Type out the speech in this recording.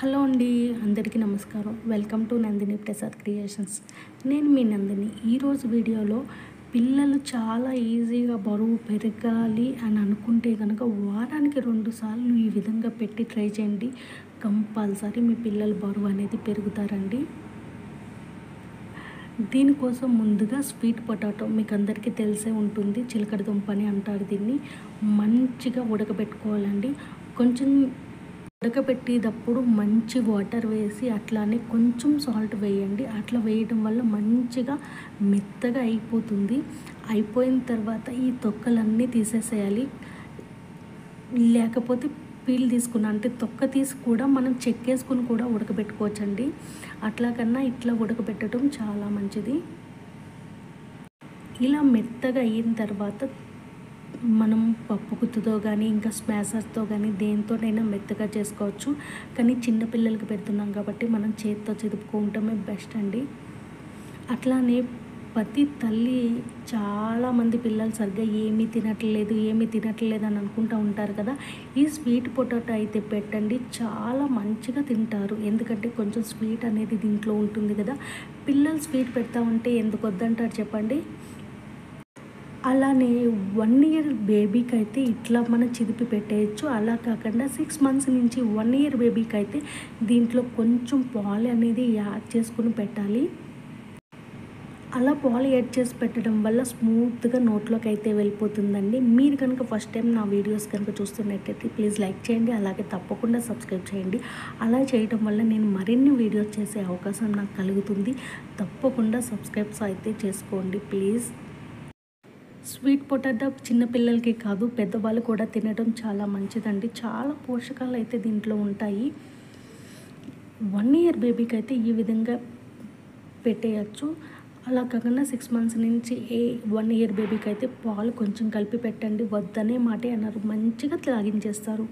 Hello అండి, అందరికీ నమస్కారం. Welcome to Nandini Prasad creations. నేను మీ నందిని. ఈరోజు వీడియోలో పిల్లలు చాలా ఈజీగా బరువు పెరగాలి అని అనుకుంటే కనుక వారానికి 2 సార్లు ఈ విధంగా పెట్టి ట్రై చేయండి. కంపల్సరీ మీ పిల్లలు బరువు అనేది పెరుగుతారండి. దీనికోసం ముందుగా స్వీట్ పొటాటో మీకు అందరికీ తెలిసే ఉంటుంది. చిలకడ దుంప అని అంటారు దీన్ని. మంచిగా ఉడకబెట్టుకోవాలండి. కొంచెం ఉడకబెట్టేటప్పుడు మంచి వాటర్ వేసి అట్లానే కొంచెం సాల్ట్ వేయండి. అట్లా వేయడం వల్ల మంచిగా మెత్తగా అయిపోతుంది. అయిపోయిన తర్వాత ఈ తొక్కలన్నీ తీసేసేయాలి. లేకపోతే పీల్ తీసుకున్న అంటే తొక్క తీసి కూడా మనం చెక్కేసుకుని కూడా ఉడకబెట్టుకోవచ్చండి. అట్లా కన్నా ఇట్లా ఉడకబెట్టడం చాలా మంచిది. ఇలా మెత్తగా అయిన తర్వాత మనం పప్పు గుత్తుతో కానీ ఇంకా స్మాషర్తో కానీ దేనితోనైనా మెత్తగా చేసుకోవచ్చు. కానీ చిన్నపిల్లలకి పెడుతున్నాం కాబట్టి మనం చేతితో చెదుపుకుంటమే బెస్ట్ అండి. అట్లానే ప్రతి తల్లి చాలామంది పిల్లలు సరిగ్గా ఏమీ తినట్లేదు అని అనుకుంటూ ఉంటారు కదా. ఈ స్వీట్ పొటాటో అయితే పెట్టండి, చాలా మంచిగా తింటారు. ఎందుకంటే కొంచెం స్వీట్ అనేది దీంట్లో ఉంటుంది కదా. పిల్లలు స్వీట్ పెడతా ఉంటే ఎందుకు వద్దంటారు చెప్పండి. అలానే 1 ఇయర్ బేబీకి అయితే ఇట్లా మనం చిదిపి పెట్టేయచ్చు. అలా కాకుండా 6 మంత్స్ నుంచి 1 ఇయర్ బేబీకి అయితే దీంట్లో కొంచెం పాలు అనేది యాడ్ చేసుకుని పెట్టాలి. అలా పాలు యాడ్ చేసి పెట్టడం వల్ల స్మూత్గా నోట్లోకి అయితే వెళ్ళిపోతుందండి. మీరు కనుక ఫస్ట్ టైం నా వీడియోస్ కనుక చూస్తున్నట్టయితే ప్లీజ్ లైక్ చేయండి. అలాగే తప్పకుండా సబ్స్క్రైబ్ చేయండి. అలా చేయడం వల్ల నేను మరిన్ని వీడియోస్ చేసే అవకాశం నాకు కలుగుతుంది. తప్పకుండా సబ్స్క్రైబ్స్ అయితే చేసుకోండి ప్లీజ్. స్వీట్ పొటాటో చిన్నపిల్లలకి కాదు, పెద్దవాళ్ళు కూడా తినడం చాలా మంచిదండి. చాలా పోషకాలు అయితే దీంట్లో ఉంటాయి. 1 ఇయర్ బేబీకి అయితే ఈ విధంగా పెట్టేయచ్చు. అలా కాకుండా 6 మంత్స్ నుంచి 1 ఇయర్ బేబీకి అయితే పాలు కొంచెం కలిపి పెట్టండి. వద్దనే మాటే అన్నారు, మంచిగా తాగించేస్తారు.